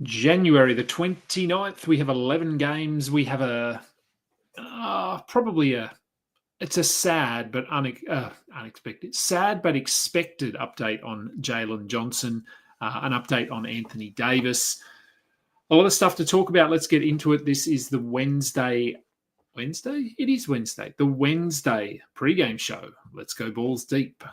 January the 29th. We have 11 games. We have it's a sad but unexpected, sad but expected update on Jalen Johnson, an update on Anthony Davis. A lot of stuff to talk about. Let's get into it. This is the Wednesday? It is Wednesday. The Wednesday pregame show. Let's go balls deep.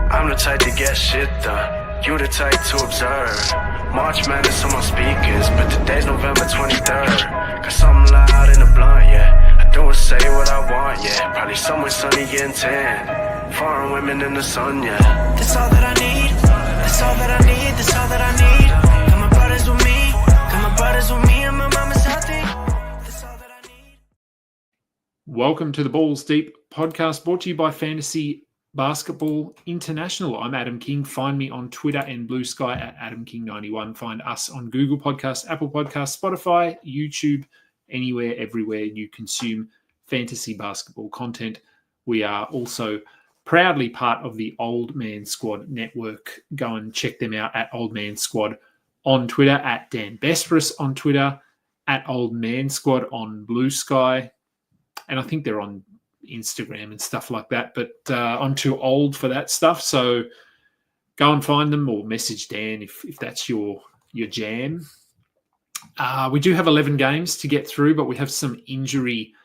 I'm the type to get shit done. You the type to observe. March Madness on my speakers, but today's November 23rd. Got something loud in the blunt, yeah. I don't say what I want, yeah. Probably somewhere sunny getting tan. Foreign women in the sun, yeah. That's all that I need. That's all that I need. That's all that I need. Got my brothers with me. Got my brothers with me, and my mama's healthy. That's all that I need. Welcome to the Balls Deep podcast, brought to you by Fantasy Basketball International. I'm Adam King. Find me on Twitter and Blue Sky at AdamKing91. Find us on Google Podcasts, Apple Podcasts, Spotify, YouTube, anywhere, everywhere you consume fantasy basketball content. We are also proudly part of the Old Man Squad network. Go and check them out at Old Man Squad on Twitter, at Dan Besbris on Twitter, at Old Man Squad on Blue Sky. And I think they're on Instagram and stuff like that, but I'm too old for that stuff, so go and find them or message Dan if that's your jam. We do have 11 games to get through, but we have some injury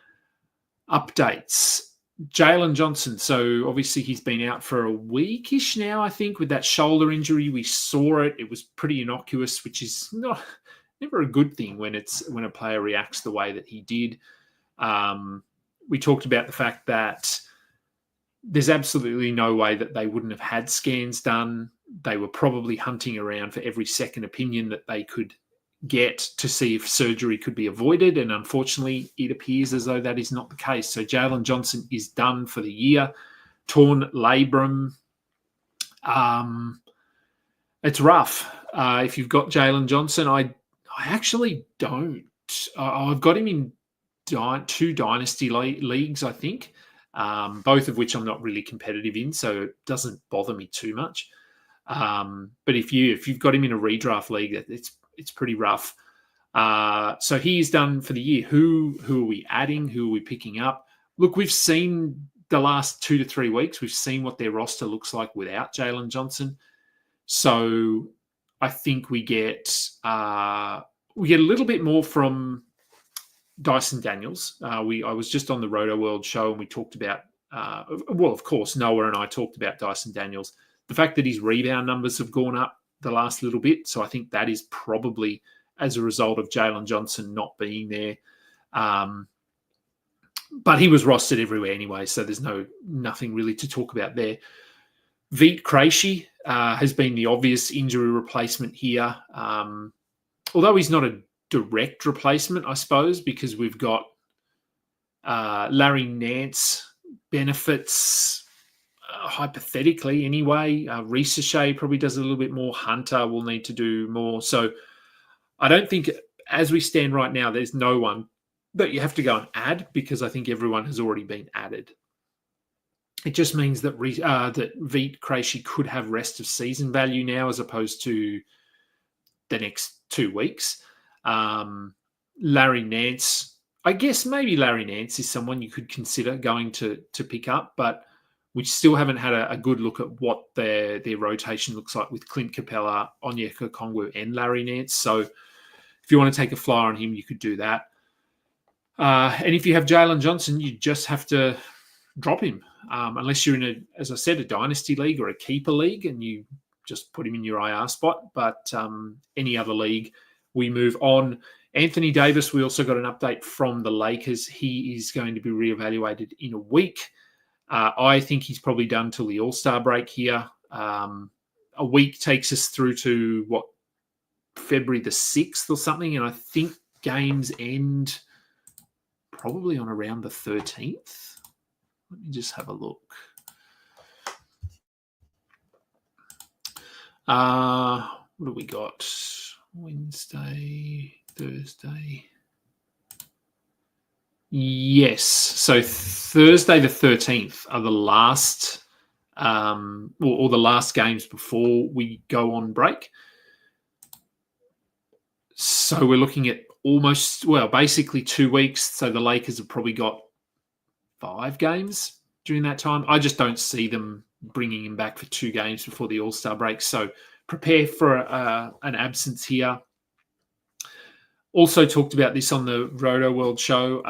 updates. Jalen Johnson, so obviously he's been out for a weekish now, I think, with that shoulder injury. We saw it was pretty innocuous, which is never a good thing when a player reacts the way that he did. We talked about the fact that there's absolutely no way that they wouldn't have had scans done. They were probably hunting around for every second opinion that they could get to see if surgery could be avoided. And unfortunately, it appears as though that is not the case. So Jalen Johnson is done for the year. Torn labrum. It's rough. If you've got Jalen Johnson, I actually don't. I've got him in two dynasty leagues, I think, both of which I'm not really competitive in, so it doesn't bother me too much. But if you've got him in a redraft league, it's pretty rough. So he is done for the year. Who are we adding? Who are we picking up? Look, we've seen the last 2 to 3 weeks. We've seen what their roster looks like without Jalen Johnson. So I think we get a little bit more from Dyson Daniels. I was just on the Roto World show and we talked about, of course, Noah and I talked about Dyson Daniels. The fact that his rebound numbers have gone up the last little bit. So I think that is probably as a result of Jalen Johnson not being there. But he was rostered everywhere anyway, so there's nothing really to talk about there. Vit Krejci has been the obvious injury replacement here. Although he's not a direct replacement, I suppose, because we've got Larry Nance benefits, hypothetically anyway. Risache probably does a little bit more. Hunter will need to do more. So I don't think, as we stand right now, there's no one that you have to go and add, because I think everyone has already been added. It just means that that Vit Krejci could have rest of season value now as opposed to the next 2 weeks. Larry Nance, I guess maybe Larry Nance is someone you could consider going to pick up, but we still haven't had a good look at what their rotation looks like with Clint Capella, Onyeka Okongwu, and Larry Nance. So if you want to take a flyer on him, you could do that. And if you have Jalen Johnson, you just have to drop him, unless you're in as I said, a dynasty league or a keeper league, and you just put him in your IR spot. But any other league, we move on. Anthony Davis, we also got an update from the Lakers. He is going to be reevaluated in a week. I think he's probably done till the All-Star break here. A week takes us through to, February the 6th or something, and I think games end probably on around the 13th. Let me just have a look. What do we got? Wednesday, Thursday. Yes. So Thursday the 13th are the last or the last games before we go on break. So we're looking at basically 2 weeks. So the Lakers have probably got 5 games during that time. I just don't see them bringing him back for 2 games before the All-Star break. So prepare for an absence here. Also talked about this on the Roto World show.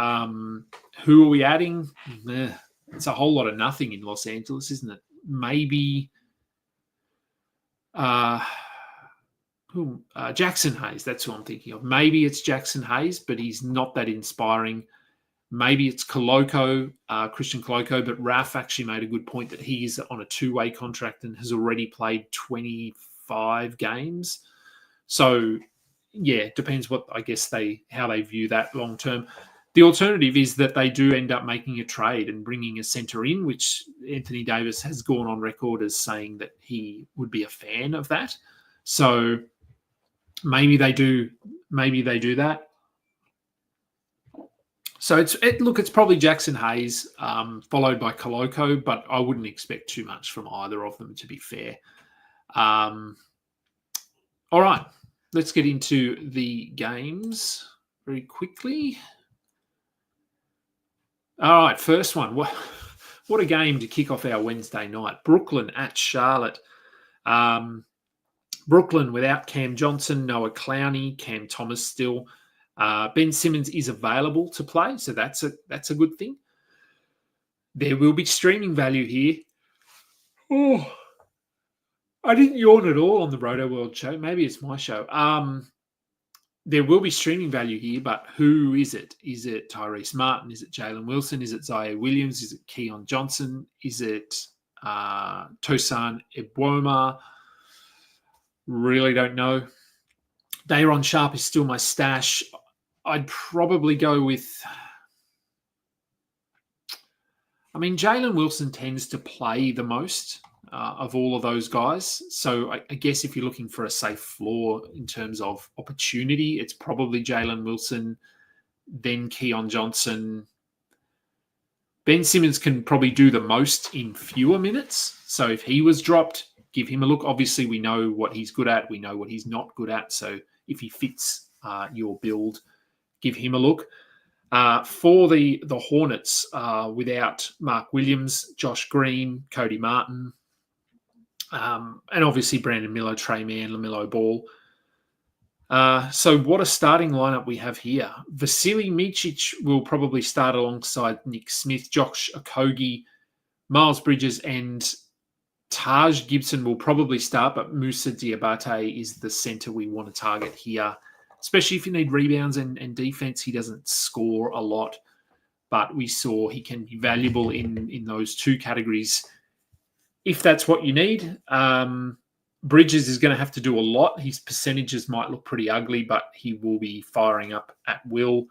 Who are we adding? It's a whole lot of nothing in Los Angeles, isn't it? Maybe Jackson Hayes. That's who I'm thinking of. Maybe it's Jackson Hayes, but he's not that inspiring. Maybe it's Christian Koloko, but Raf actually made a good point that he's on a 2-way contract and has already played 25 games. So, yeah, it depends how they view that long term. The alternative is that they do end up making a trade and bringing a centre in, which Anthony Davis has gone on record as saying that he would be a fan of that. So maybe they do that. So it's probably Jackson Hayes, followed by Koloko, but I wouldn't expect too much from either of them, to be fair. All right, let's get into the games very quickly. All right, first one. What a game to kick off our Wednesday night. Brooklyn at Charlotte. Brooklyn without Cam Johnson, Noah Clowney, Cam Thomas still. Ben Simmons is available to play, so that's a good thing. There will be streaming value here. Oh, I didn't yawn at all on the Roto World show. Maybe it's my show. There will be streaming value here, but who is it? Is it Tyrese Martin? Is it Jalen Wilson? Is it Zaire Williams? Is it Keon Johnson? Is it Tosan Ebwoma? Really don't know. Dayron Sharp is still my stash. I'd probably go with... Jalen Wilson tends to play the most of all of those guys. So I guess if you're looking for a safe floor in terms of opportunity, it's probably Jalen Wilson, then Keon Johnson. Ben Simmons can probably do the most in fewer minutes. So if he was dropped, give him a look. Obviously, we know what he's good at. We know what he's not good at. So if he fits your build, give him a look. For the Hornets, without Mark Williams, Josh Green, Cody Martin, and obviously Brandon Miller, Trey Mann, LaMelo Ball. So what a starting lineup we have here. Vasily Micic will probably start alongside Nick Smith, Josh Okogie, Miles Bridges, and Taj Gibson will probably start, but Musa Diabate is the center we want to target here, especially if you need rebounds and defense. He doesn't score a lot, but we saw he can be valuable in those 2 categories if that's what you need. Bridges is going to have to do a lot. His percentages might look pretty ugly, but he will be firing up at will.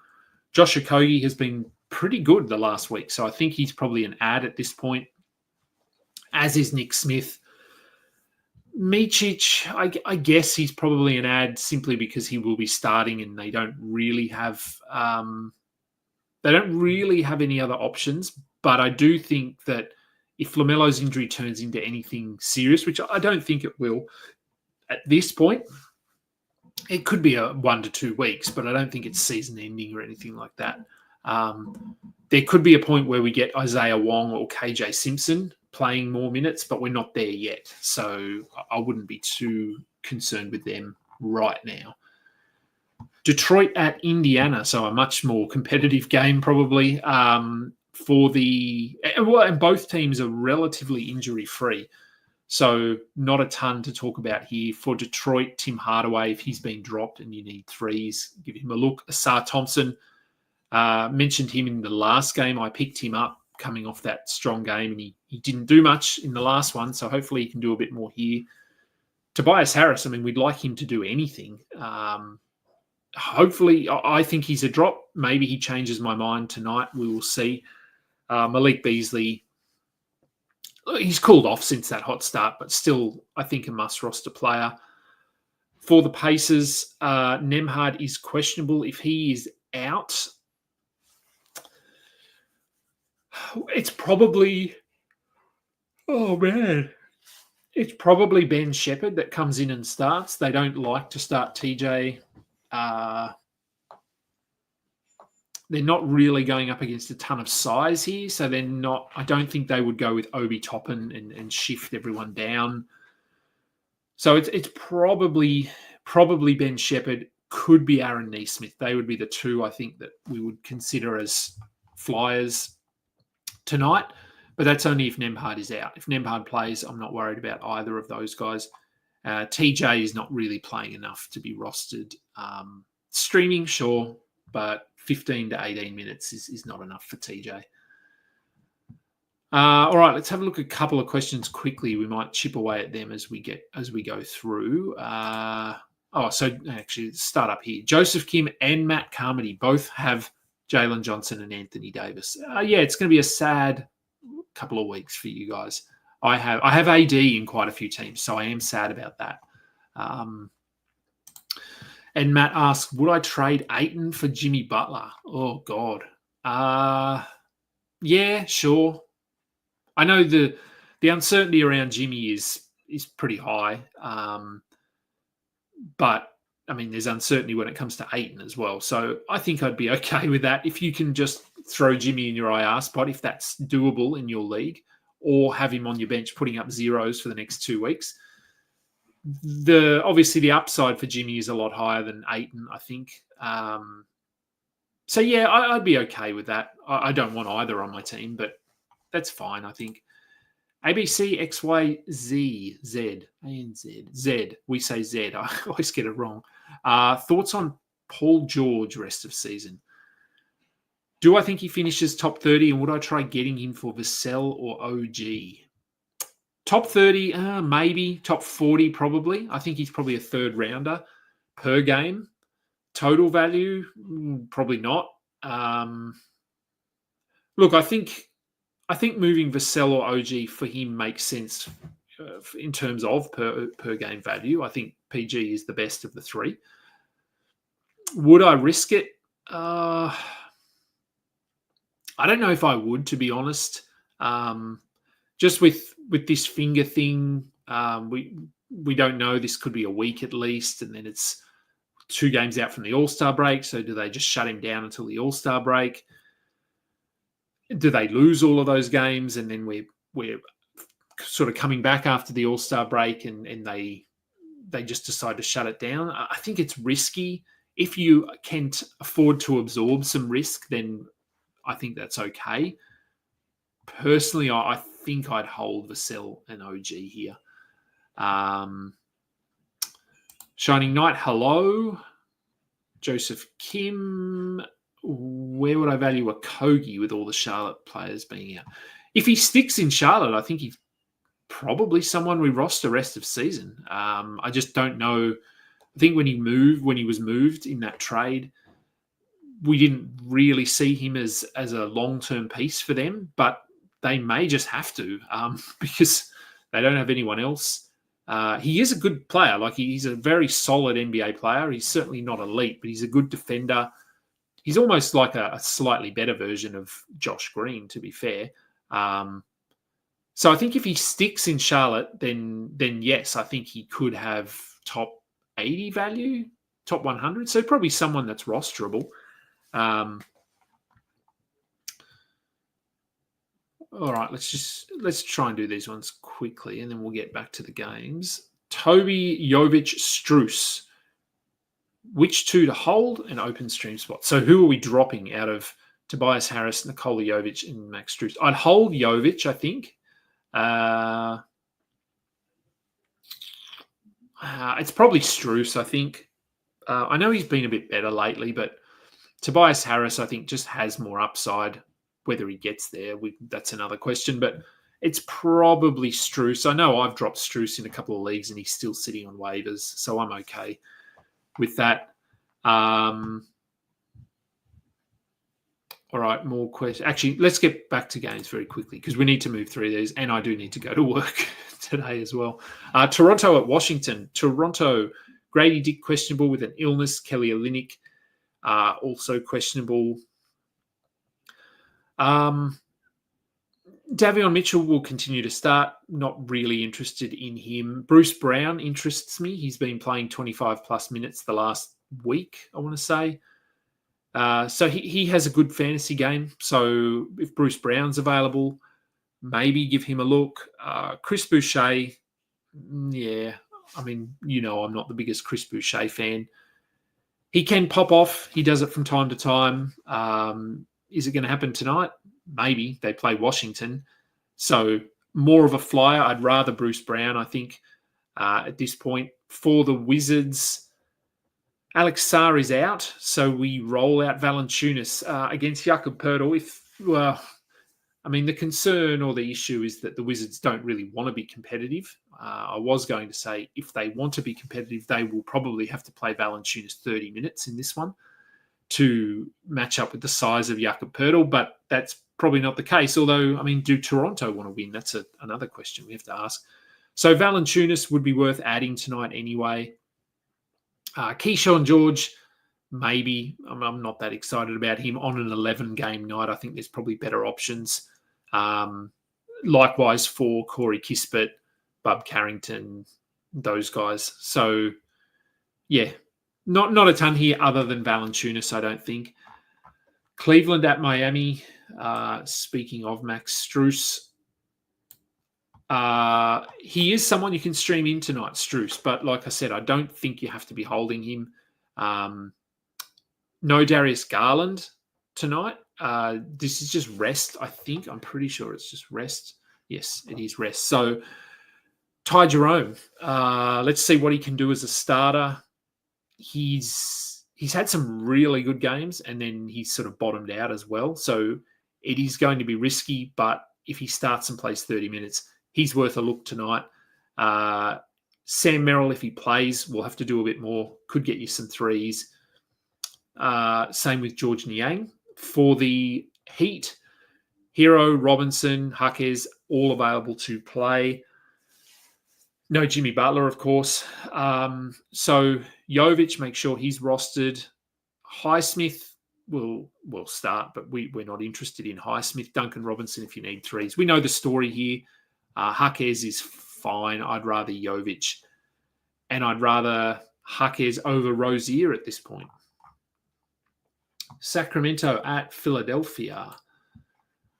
Josh Okogie has been pretty good the last week, so I think he's probably an add at this point, as is Nick Smith. Micic, I guess he's probably an add simply because he will be starting and they don't really have any other options. But I do think that if LaMelo's injury turns into anything serious, which I don't think it will at this point, it could be a 1 to 2 weeks, but I don't think it's season ending or anything like that. There could be a point where we get Isaiah Wong or KJ Simpson playing more minutes, but we're not there yet. So I wouldn't be too concerned with them right now. Detroit at Indiana, so a much more competitive game probably. And both teams are relatively injury-free. So not a ton to talk about here. For Detroit, Tim Hardaway, if he's been dropped and you need threes, give him a look. Asar Thompson, mentioned him in the last game. I picked him up coming off that strong game, and he didn't do much in the last one, so hopefully he can do a bit more here. Tobias Harris, we'd like him to do anything. Hopefully, I think he's a drop. Maybe he changes my mind tonight. We will see. Malik Beasley, he's cooled off since that hot start, but still, I think a must-roster player. For the Pacers, Nembhard is questionable. If he is out, it's probably... Oh, man. It's probably Ben Shepherd that comes in and starts. They don't like to start TJ they're not really going up against a ton of size here, so they're not. I don't think they would go with Obi Toppin and shift everyone down. So it's probably Ben Shepherd, could be Aaron Neesmith. They would be the two I think that we would consider as flyers tonight. But that's only if Nembhard is out. If Nembhard plays, I'm not worried about either of those guys. TJ is not really playing enough to be rostered. Streaming, sure, but 15 to 18 minutes is not enough for TJ. All right, let's have a look at a couple of questions quickly. We might chip away at them as we go through. So actually, start up here. Joseph Kim and Matt Carmody both have Jalen Johnson and Anthony Davis. It's going to be a sad couple of weeks for you guys. I have AD in quite a few teams, so I am sad about that. And Matt asks, would I trade Ayton for Jimmy Butler? Oh, God. Yeah, sure. I know the uncertainty around Jimmy is pretty high. But, I mean, there's uncertainty when it comes to Ayton as well. So I think I'd be okay with that. If you can just throw Jimmy in your IR spot, if that's doable in your league, or have him on your bench putting up zeros for the next 2 weeks. Obviously the upside for Jimmy is a lot higher than Ayton, I think. I'd be okay with that. I don't want either on my team, but that's fine, I think. ABC, XY, Z, Z, ANZ, Z. We say Z. I always get it wrong. Thoughts on Paul George rest of season? Do I think he finishes top 30, and would I try getting him for Vassell or OG? Top 30, maybe. Top 40, probably. I think he's probably a third rounder per game. Total value, probably not. Look, I think moving Vassell or OG for him makes sense in terms of per game value. I think PG is the best of the three. Would I risk it? I don't know if I would, to be honest. Just with this finger thing, we don't know. This could be a week at least, and then it's 2 games out from the All-Star break. So do they just shut him down until the All-Star break? Do they lose all of those games, and then we're sort of coming back after the All-Star break, and they just decide to shut it down? I think it's risky. If you can afford to absorb some risk, then I think that's okay. Personally, I think I'd hold Vassell and OG here. Shining Knight, hello. Joseph Kim, where would I value a Kogi with all the Charlotte players being out? If he sticks in Charlotte, I think he's probably someone we roster rest of season. I just don't know. I think when he was moved in that trade, we didn't really see him as a long-term piece for them, but they may just have to because they don't have anyone else. He is a good player. Like, he's a very solid NBA player. He's certainly not elite, but he's a good defender. He's almost like a slightly better version of Josh Green, to be fair. So I think if he sticks in Charlotte, then yes, I think he could have top 80 value, top 100. So probably someone that's rosterable. All right, let's try and do these ones quickly, and then we'll get back to the games. Toby, Jovic, Struce. Which two to hold and open stream spot? So who are we dropping out of Tobias Harris, Nikola Jovic, and Max Struce? I'd hold Jovic, I think. It's probably Struce, I think. I know he's been a bit better lately, but Tobias Harris, I think, just has more upside. Whether he gets there, that's another question. But it's probably Struce. I know I've dropped Struce in a couple of leagues and he's still sitting on waivers, so I'm okay with that. All right, more questions. Actually, let's get back to games very quickly because we need to move through these, and I do need to go to work today as well. Toronto at Washington. Toronto, Grady Dick questionable with an illness. Kelly Olynyk also questionable. Davion Mitchell will continue to start. Not really interested in him. Bruce Brown interests me. He's been playing 25 plus minutes the last week, I want to say. So he has a good fantasy game. So if Bruce Brown's available, maybe give him a look. Chris Boucher, yeah. I mean, I'm not the biggest Chris Boucher fan. He can pop off. He does it from time to time. Is it going to happen tonight? Maybe. They play Washington. So more of a flyer. I'd rather Bruce Brown, I think, at this point. For the Wizards, Alex Sarr is out. So we roll out Valanciunas against Jakob Poeltl. The concern or the issue is that the Wizards don't really want to be competitive. I was going to say if they want to be competitive, they will probably have to play Valanciunas 30 minutes in this one to match up with the size of Jakob Poeltl, but that's probably not the case. Although, do Toronto want to win? That's another question we have to ask. So Valanciunas would be worth adding tonight anyway. Keyshawn George, maybe. I'm not that excited about him on an 11-game night. I think there's probably better options. Likewise for Corey Kispert, Bub Carrington, those guys. So, yeah, not a ton here other than Valanciunas, I don't think. Cleveland at Miami. Speaking of Max Strus, he is someone you can stream in tonight, Strus. But like I said, I don't think you have to be holding him. No Darius Garland tonight. This is just rest, I think. I'm pretty sure it's just rest. Yes, it is rest. So, Ty Jerome. Let's see what he can do as a starter. He's had some really good games, and then he's sort of bottomed out as well. So it is going to be risky, but if he starts and plays 30 minutes, he's worth a look tonight. Sam Merrill, if he plays, will have to do a bit more. Could get you some threes. Same with George Niang. For the Heat, Hero, Robinson, Jaquez, all available to play. No Jimmy Butler, of course. So Jovic, make sure he's rostered. Highsmith will start, but we're not interested in Highsmith. Duncan Robinson, if you need threes. We know the story here. Jaquez is fine. I'd rather Jovic. And I'd rather Jaquez over Rozier at this point. Sacramento at Philadelphia.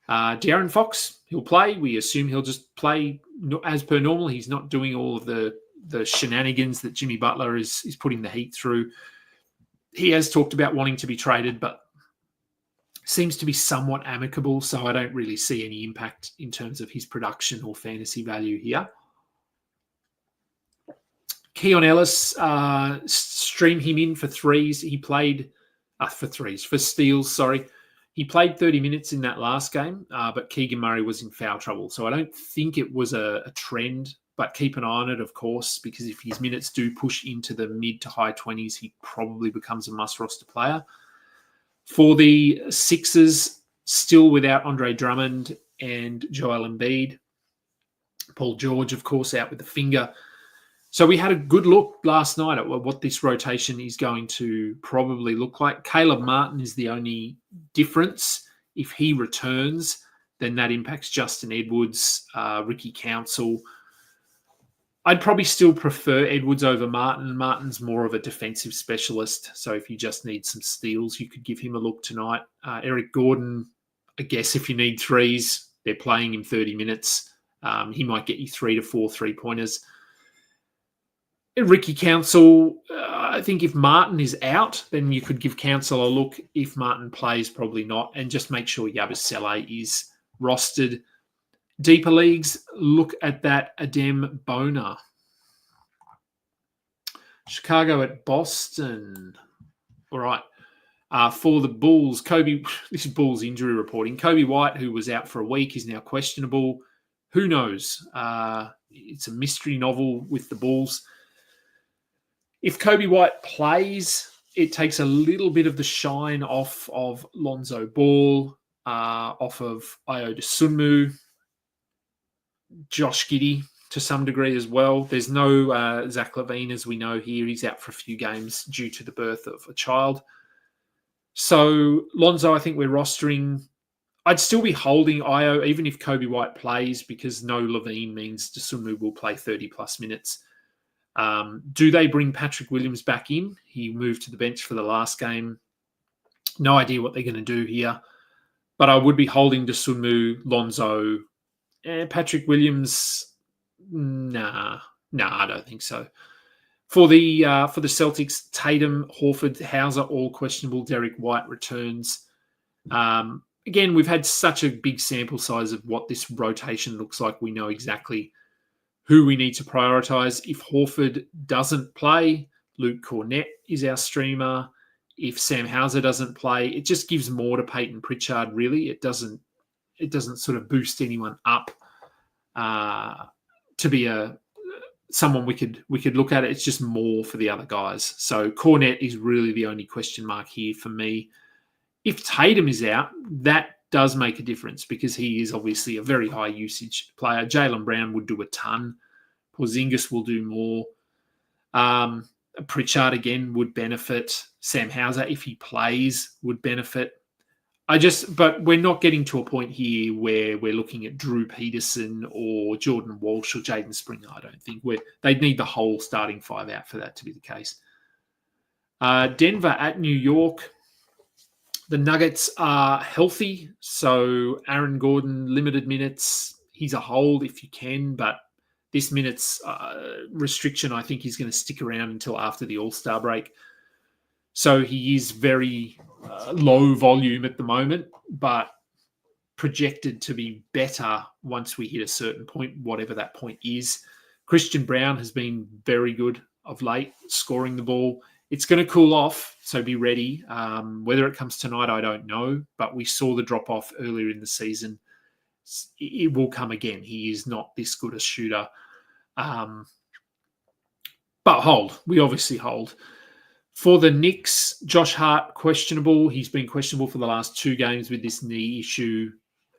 De'Aaron Fox, he'll play. We assume he'll just play as per normal. He's not doing all of the shenanigans that Jimmy Butler is putting the Heat through. He has talked about wanting to be traded, but seems to be somewhat amicable, so I don't really see any impact in terms of his production or fantasy value here. Keon Ellis, stream him in for threes. He played for steals, sorry. He played 30 minutes in that last game, but Keegan Murray was in foul trouble. So I don't think it was a trend, but keep an eye on it, of course, because if his minutes do push into the mid to high 20s, he probably becomes a must-roster player. For the Sixers, still without Andre Drummond and Joel Embiid. Paul George, of course, out with the finger. So we had a good look last night at what this rotation is going to probably look like. Caleb Martin is the only difference. If he returns, then that impacts Justin Edwards, Ricky Council. I'd probably still prefer Edwards over Martin. Martin's more of a defensive specialist. So if you just need some steals, you could give him a look tonight. Eric Gordon, I guess if you need threes, they're playing him 30 minutes. He might get you 3 to 4 3-pointers. Ricky Council, I think if Martin is out, then you could give Council a look. If Martin plays, probably not. And just make sure Yabusele is rostered. Deeper leagues, look at that Adem Bona. Chicago at Boston. All right. For the Bulls, this is Bulls injury reporting. Kobe White, who was out for a week, is now questionable. Who knows? It's a mystery novel with the Bulls. If Kobe White plays, it takes a little bit of the shine off of Lonzo Ball, off of Ayo Dosunmu, Josh Giddey to some degree as well. There's no Zach LaVine, as we know here. He's out for a few games due to the birth of a child. So Lonzo, I think we're rostering. I'd still be holding Ayo even if Kobe White plays, because no LaVine means Dosunmu will play 30-plus minutes. Do they bring Patrick Williams back in? He moved to the bench for the last game. No idea what they're going to do here. But I would be holding Sunmu, Lonzo, Patrick Williams. Nah, I don't think so. For the Celtics, Tatum, Horford, Hauser, all questionable. Derek White returns. Again, we've had such a big sample size of what this rotation looks like. We know exactly who we need to prioritise. If Horford doesn't play, Luke Cornett is our streamer. If Sam Hauser doesn't play, it just gives more to Peyton Pritchard, really. It doesn't sort of boost anyone up to be someone we could look at. It's just more for the other guys. So Cornett is really the only question mark here for me. If Tatum is out, that does make a difference because he is obviously a very high usage player. Jaylen Brown would do a ton. Porzingis will do more. Pritchard, again, would benefit. Sam Hauser, if he plays, would benefit. But we're not getting to a point here where we're looking at Drew Peterson or Jordan Walsh or Jaden Springer. I don't think they'd need the whole starting five out for that to be the case. Denver at New York. The Nuggets are healthy, so Aaron Gordon, limited minutes. He's a hold if you can, but this minutes restriction, I think he's going to stick around until after the All-Star break. So he is very low volume at the moment, but projected to be better once we hit a certain point, whatever that point is. Christian Brown has been very good of late, scoring the ball. It's going to cool off, so be ready. Whether it comes tonight, I don't know, but we saw the drop-off earlier in the season. It will come again. He is not this good a shooter. But hold. We obviously hold. For the Knicks, Josh Hart, questionable. He's been questionable for the last 2 games with this knee issue.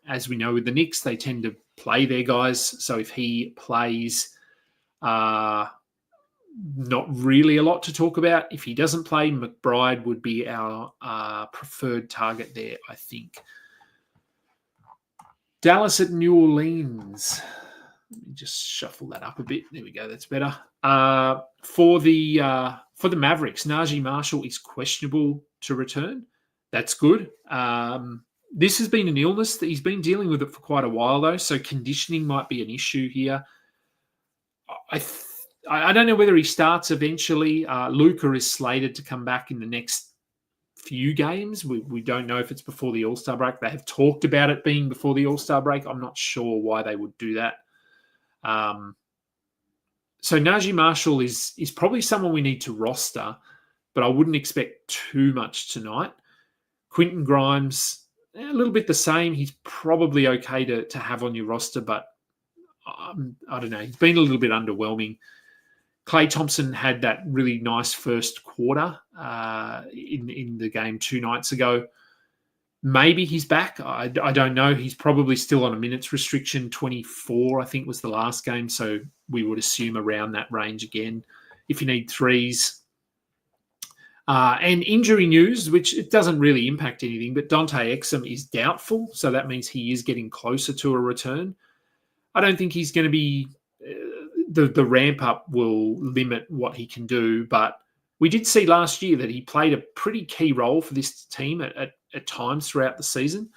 As we know with the Knicks, they tend to play their guys. So if he plays, not really a lot to talk about. If he doesn't play, McBride would be our preferred target there, I think. Dallas at New Orleans. Let me just shuffle that up a bit. There we go. That's better. For the Mavericks, Najee Marshall is questionable to return. That's good. This has been an illness that he's been dealing with it for quite a while, though. So conditioning might be an issue here. I don't know whether he starts eventually. Luka is slated to come back in the next few games. We don't know if it's before the All-Star break. They have talked about it being before the All-Star break. I'm not sure why they would do that. So Najee Marshall is probably someone we need to roster, but I wouldn't expect too much tonight. Quentin Grimes, a little bit the same. He's probably okay to have on your roster, but I don't know. He's been a little bit underwhelming. Klay Thompson had that really nice first quarter in the game 2 nights ago. Maybe he's back. I don't know. He's probably still on a minutes restriction. 24, I think, was the last game. So we would assume around that range again if you need threes. And injury news, which it doesn't really impact anything, but Dante Exum is doubtful. So that means he is getting closer to a return. I don't think he's going to be... The ramp up will limit what he can do, but we did see last year that he played a pretty key role for this team at times throughout the season.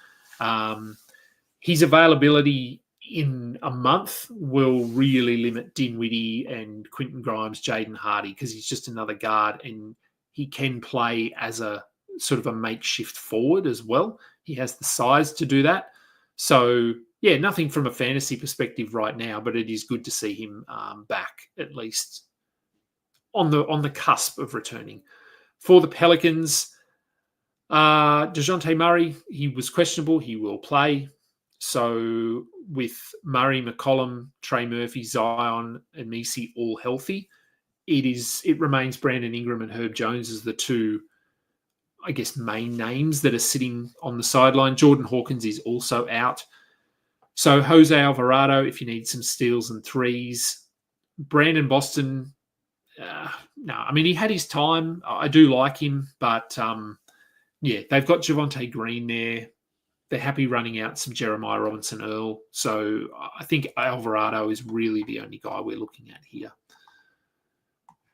His availability in a month will really limit Dinwiddie and Quentin Grimes, Jaden Hardy, because he's just another guard and he can play as a sort of a makeshift forward as well. He has the size to do that. So, yeah, nothing from a fantasy perspective right now, but it is good to see him back, at least on the cusp of returning. For the Pelicans, DeJounte Murray, he was questionable. He will play. So with Murray, McCollum, Trey Murphy, Zion, and Messi all healthy, it remains Brandon Ingram and Herb Jones as the 2, I guess, main names that are sitting on the sideline. Jordan Hawkins is also out. So Jose Alvarado, if you need some steals and threes. Brandon Boston, no. I mean, he had his time. I do like him, but they've got Javonte Green there. They're happy running out some Jeremiah Robinson-Earl. So I think Alvarado is really the only guy we're looking at here.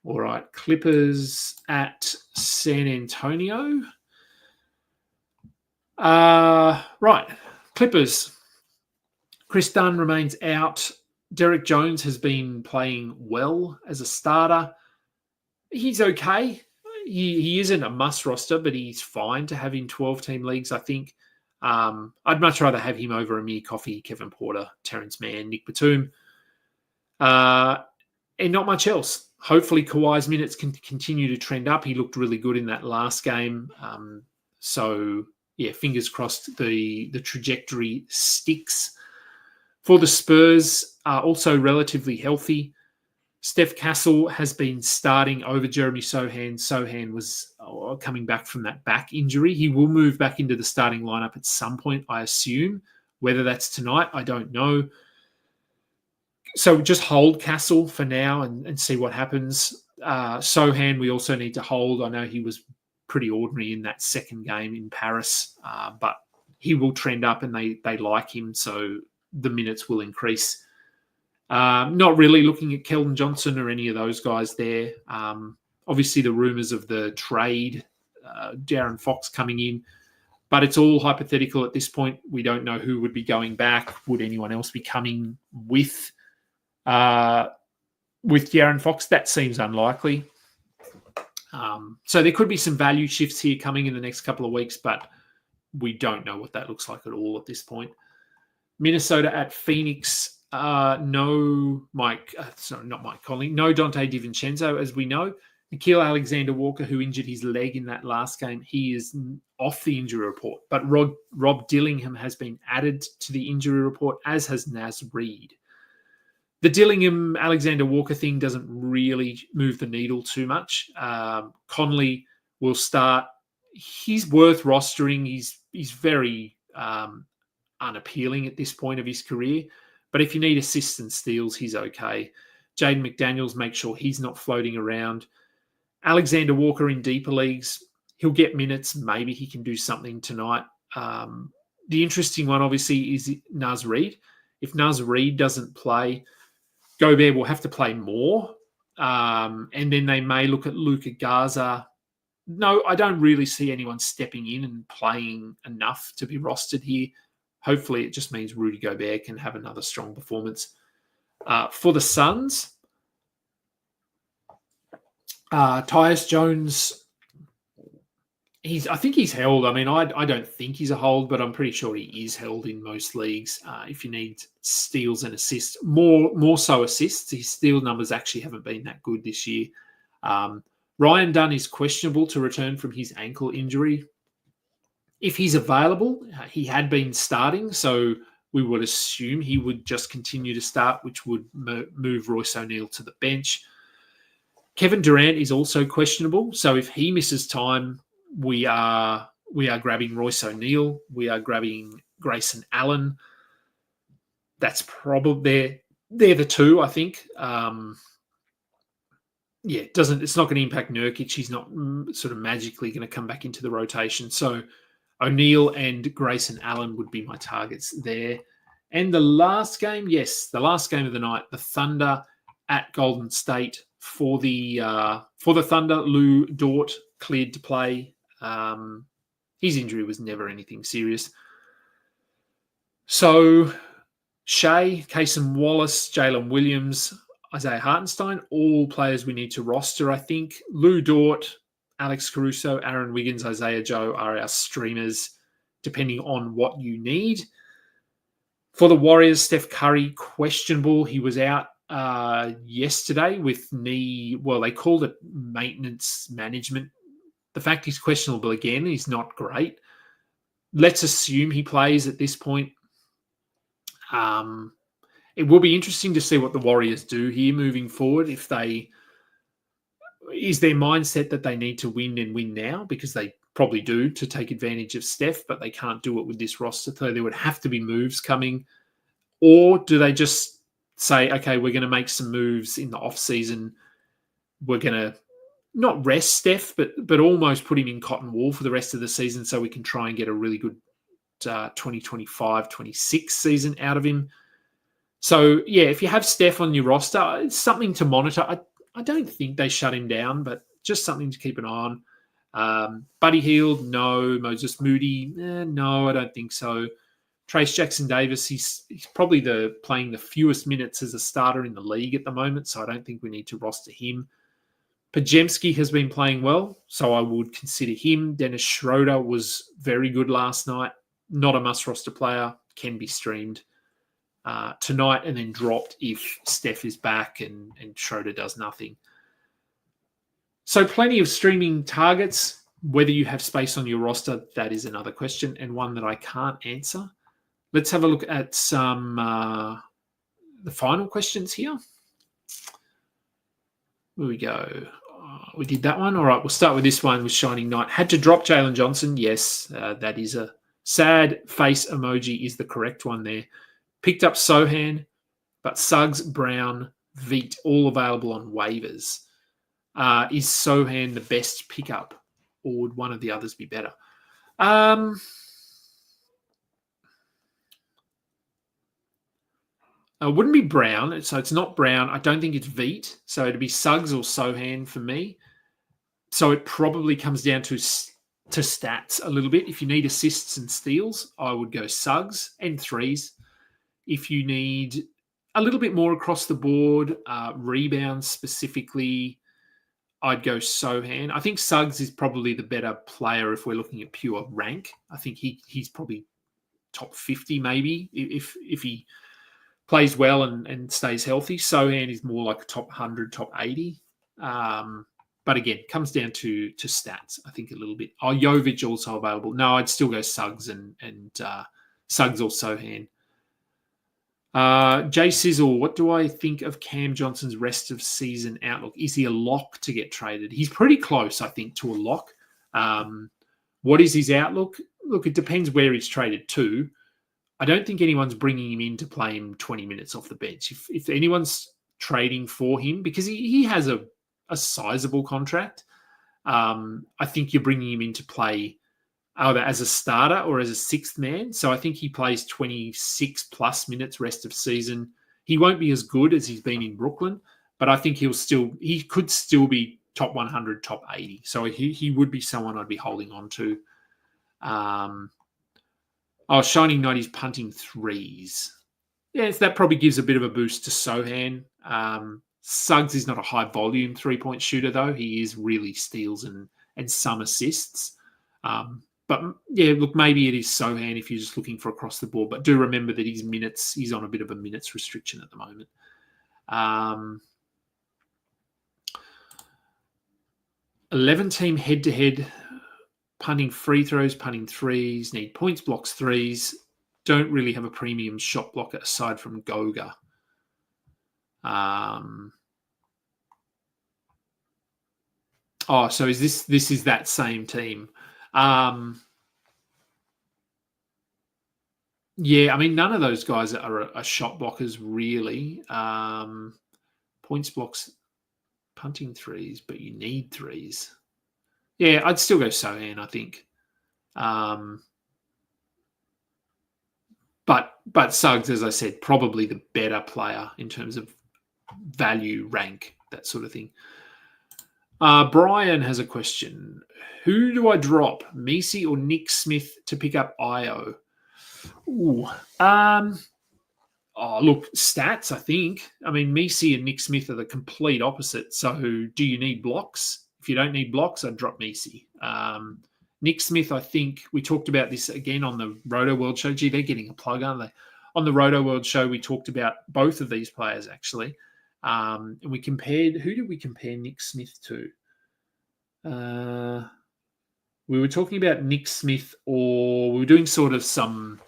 All right, Clippers at San Antonio. Right, Clippers. Chris Dunn remains out. Derek Jones has been playing well as a starter. He's okay. He isn't a must roster, but he's fine to have in 12-team leagues, I think. I'd much rather have him over Amir Coffey, Kevin Porter, Terrence Mann, Nick Batum, and not much else. Hopefully Kawhi's minutes can continue to trend up. He looked really good in that last game. So, yeah, fingers crossed the trajectory sticks. For the Spurs, also relatively healthy. Steph Castle has been starting over Jeremy Sohan. Sohan was coming back from that back injury. He will move back into the starting lineup at some point, I assume. Whether that's tonight, I don't know. So just hold Castle for now and see what happens. Sohan, we also need to hold. I know he was pretty ordinary in that second game in Paris, but he will trend up and they like him, so the minutes will increase. Not really looking at Keldon Johnson or any of those guys there. Obviously, the rumours of the trade, Darren Fox coming in, but it's all hypothetical at this point. We don't know who would be going back. Would anyone else be coming with Darren Fox? That seems unlikely. So there could be some value shifts here coming in the next couple of weeks, but we don't know what that looks like at all at this point. Minnesota at Phoenix. No Mike Conley. No Dante DiVincenzo, as we know. Nickeil Alexander-Walker, who injured his leg in that last game, he is off the injury report. But Rob Dillingham has been added to the injury report, as has Naz Reid. The Dillingham-Alexander-Walker thing doesn't really move the needle too much. Conley will start. He's worth rostering. He's very unappealing at this point of his career. But if you need assists and steals, he's okay. Jaden McDaniels, make sure he's not floating around. Alexander Walker in deeper leagues, he'll get minutes. Maybe he can do something tonight. The interesting one, obviously, is Naz Reid. If Naz Reid doesn't play, Gobert will have to play more. And then they may look at Luka Garza. No, I don't really see anyone stepping in and playing enough to be rostered here. Hopefully, it just means Rudy Gobert can have another strong performance. For the Suns, Tyus Jones, I think he's held. I mean, I don't think he's a hold, but I'm pretty sure he is held in most leagues. If you need steals and assists, more so assists. His steal numbers actually haven't been that good this year. Ryan Dunn is questionable to return from his ankle injury. If he's available, he had been starting, so we would assume he would just continue to start, which would move Royce O'Neal to the bench. Kevin Durant is also questionable, so if he misses time, we are grabbing Royce O'Neal, we are grabbing Grayson Allen. That's probably they're the two, I think. It's not going to impact Nurkic. He's not sort of magically going to come back into the rotation. So O'Neal and Grayson Allen would be my targets there. And the last game of the night, the Thunder at Golden State. For the Thunder, Lou Dort cleared to play. His injury was never anything serious. So Shea, Cason Wallace, Jalen Williams, Isaiah Hartenstein, all players we need to roster, I think. Lou Dort, Alex Caruso, Aaron Wiggins, Isaiah Joe are our streamers, depending on what you need. For the Warriors, Steph Curry, questionable. He was out yesterday with knee, they called it maintenance management. The fact he's questionable again is not great. Let's assume he plays at this point. It will be interesting to see what the Warriors do here moving forward. Is their mindset that they need to win and win now, because they probably do, to take advantage of Steph, but they can't do it with this roster. So there would have to be moves coming. Or do they just say, okay, we're going to make some moves in the offseason. We're going to not rest Steph, but almost put him in cotton wool for the rest of the season so we can try and get a really good 2025-26 season out of him. So, yeah, if you have Steph on your roster, it's something to monitor. I don't think they shut him down, but just something to keep an eye on. Buddy Hield, no. Moses Moody, no, I don't think so. Trace Jackson-Davis, he's probably playing the fewest minutes as a starter in the league at the moment, so I don't think we need to roster him. Pajemski has been playing well, so I would consider him. Dennis Schroeder was very good last night. Not a must-roster player, can be streamed tonight and then dropped if Steph is back and Schroeder does nothing. So plenty of streaming targets. Whether you have space on your roster, that is another question, and one that I can't answer. Let's have a look at some the final questions here. Where we go? We did that one. All right, we'll start with this one with Shining Knight. Had to drop Jalen Johnson. Yes, that is a sad face emoji is the correct one there. Picked up Sohan, but Suggs, Brown, Veet, all available on waivers. Is Sohan the best pickup, or would one of the others be better? It wouldn't be Brown, so it's not Brown. I don't think it's Veet, so it'd be Suggs or Sohan for me. So it probably comes down to stats a little bit. If you need assists and steals, I would go Suggs and threes. If you need a little bit more across the board, rebounds specifically, I'd go Sohan. I think Suggs is probably the better player if we're looking at pure rank. I think he's probably top 50 maybe if he plays well and stays healthy. Sohan is more like a top 100, top 80. But again, comes down to stats, I think, a little bit. Jovic also available. No, I'd still go Suggs and Suggs or Sohan. Jay Sizzle, what do I think of Cam Johnson's rest of season outlook? Is he a lock to get traded? He's pretty close, I think, to a lock. What is his outlook? Look, it depends where he's traded to. I don't think anyone's bringing him in to play him 20 minutes off the bench. If anyone's trading for him, because he has a sizable contract, I think you're bringing him in to play either as a starter or as a sixth man. So I think he plays 26 plus minutes rest of season. He won't be as good as he's been in Brooklyn, but I think he could still be top 100, top 80. So he would be someone I'd be holding on to. Shining Knight is punting threes. Yes, that probably gives a bit of a boost to Sohan. Suggs is not a high volume 3-point shooter though. He is really steals and some assists. But yeah, look, maybe it is Sohan if you're just looking for across the board. But do remember that he's on a bit of a minutes restriction at the moment. 11-team head-to-head, punting free throws, punting threes, need points, blocks, threes. Don't really have a premium shot blocker aside from Goga. So is this is that same team? Yeah, I mean, none of those guys are shot blockers, really. Points, blocks, punting threes, but you need threes. Yeah, I'd still go Sohan, I think. But Suggs, as I said, probably the better player in terms of value, rank, that sort of thing. Brian has a question. Who do I drop, Messi or Nick Smith, to pick up Io? Ooh. Look, stats, I think. I mean, Messi and Nick Smith are the complete opposite. So do you need blocks? If you don't need blocks, I'd drop Messi. Nick Smith, I think we talked about this again on the Roto World Show. Gee, they're getting a plug, aren't they? On the Roto World Show, we talked about both of these players, actually. And we compared, who did we compare Nick Smith to? We were talking about Nick Smith, or we were doing sort of some,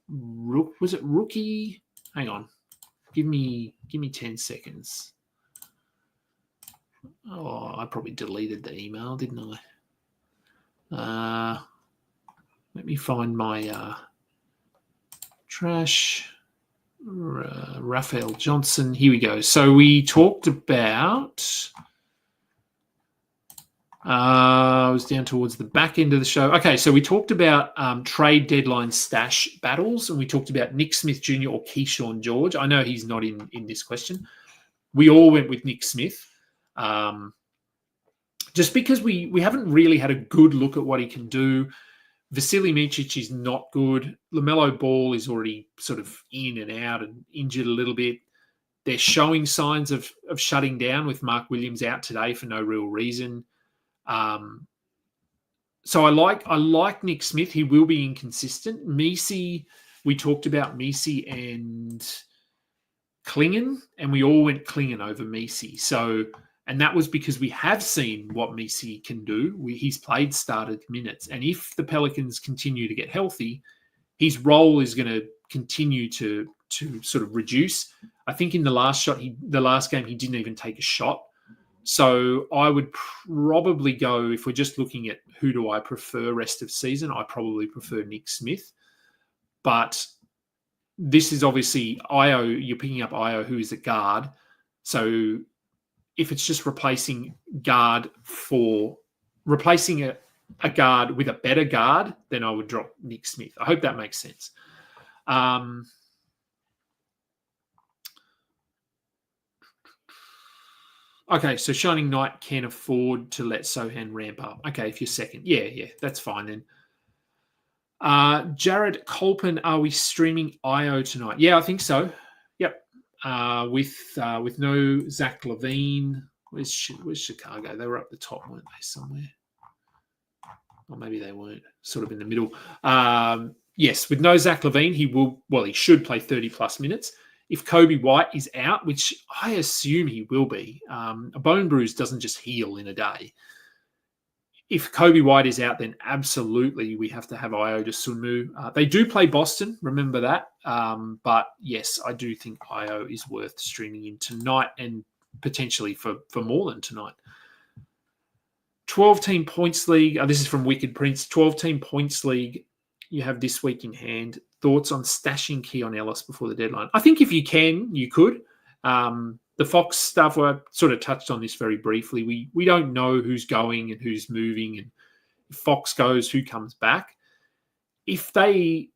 was it rookie? Hang on. Give me 10 seconds. I probably deleted the email, didn't I? Let me find my trash. Raphael Johnson. Here we go. So we talked about... I was down towards the back end of the show. Okay, so we talked about trade deadline stash battles, and we talked about Nick Smith Jr. or Keyshawn George. I know he's not in this question. We all went with Nick Smith. Just because we haven't really had a good look at what he can do. Vasily Micic is not good. LaMelo Ball is already sort of in and out and injured a little bit. They're showing signs of shutting down with Mark Williams out today for no real reason. So I like Nick Smith. He will be inconsistent. Messi, we talked about Messi and Klingon, and we all went Klingon over Messi. So, and that was because we have seen what Messi can do. He's played started minutes. And if the Pelicans continue to get healthy, his role is going to continue to sort of reduce. I think in the last game, he didn't even take a shot. So I would probably go, if we're just looking at who do I prefer rest of season, I probably prefer Nick Smith. But this is obviously Io, you're picking up Io, who is a guard. So if it's just replacing a guard with a better guard, then I would drop Nick Smith. I hope that makes sense. Okay, so Shining Knight can afford to let Sohan ramp up. Okay, if you're second. Yeah, that's fine then. Jared Colpin, are we streaming IO tonight? Yeah, I think so. Yep. With no Zach LaVine. Where's Chicago? They were up the top, weren't they, somewhere? Or maybe they weren't. Sort of in the middle. Yes, with no Zach LaVine, he should play 30-plus minutes. If Kobe White is out, which I assume he will be, a bone bruise doesn't just heal in a day. If Kobe White is out, then absolutely we have to have Io Dosunmu. They do play Boston, remember that. But yes, I do think Io is worth streaming in tonight and potentially for more than tonight. 12-team points league. This is from Wicked Prince. 12-team points league you have this week in hand. Thoughts on stashing Keon Ellis before the deadline? I think if you can, you could. The Fox stuff, I sort of touched on this very briefly. We don't know who's going and who's moving, and if Fox goes, who comes back. If they,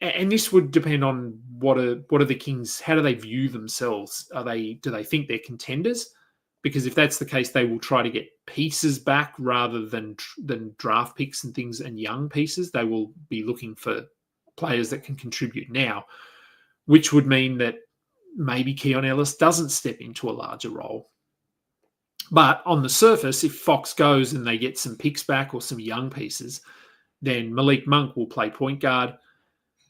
and this would depend on what are the Kings, how do they view themselves? Do they think they're contenders? Because if that's the case, they will try to get pieces back rather than draft picks and things and young pieces. They will be looking for players that can contribute now, which would mean that maybe Keon Ellis doesn't step into a larger role. But on the surface, if Fox goes and they get some picks back or some young pieces, then Malik Monk will play point guard,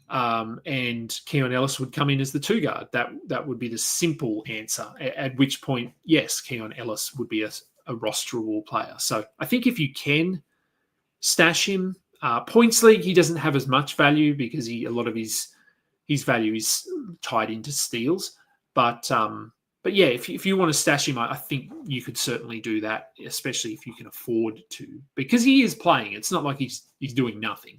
and Keon Ellis would come in as the two guard. That would be the simple answer, at which point, yes, Keon Ellis would be a rosterable player. So I think if you can stash him, points league, he doesn't have as much value because a lot of his value is tied into steals. But yeah, if you want to stash him, I think you could certainly do that, especially if you can afford to, because he is playing. It's not like he's doing nothing.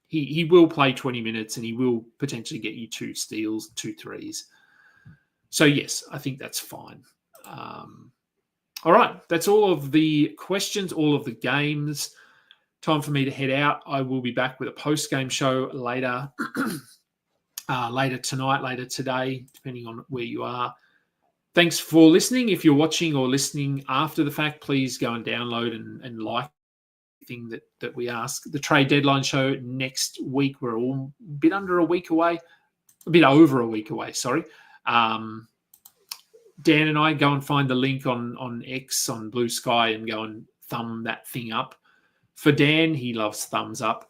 He will play 20 minutes and he will potentially get you 2 steals, 2 threes. So yes, I think that's fine. All right, that's all of the questions, all of the games. Time for me to head out. I will be back with a post-game show later tonight, later today, depending on where you are. Thanks for listening. If you're watching or listening after the fact, please go and download and like thing that we ask. The trade deadline show next week. We're all a bit over a week away, sorry. Dan and I go and find the link on X, on Blue Sky, and go and thumb that thing up. For Dan, he loves thumbs up.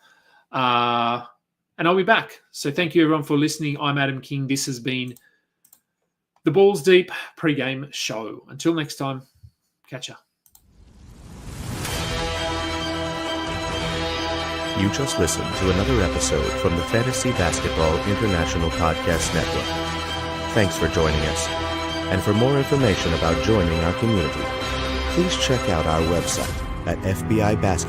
And I'll be back. So thank you, everyone, for listening. I'm Adam King. This has been the Balls Deep pregame show. Until next time, catch ya. You just listened to another episode from the Fantasy Basketball International Podcast Network. Thanks for joining us. And for more information about joining our community, please check out our website at FBIBasketball.com.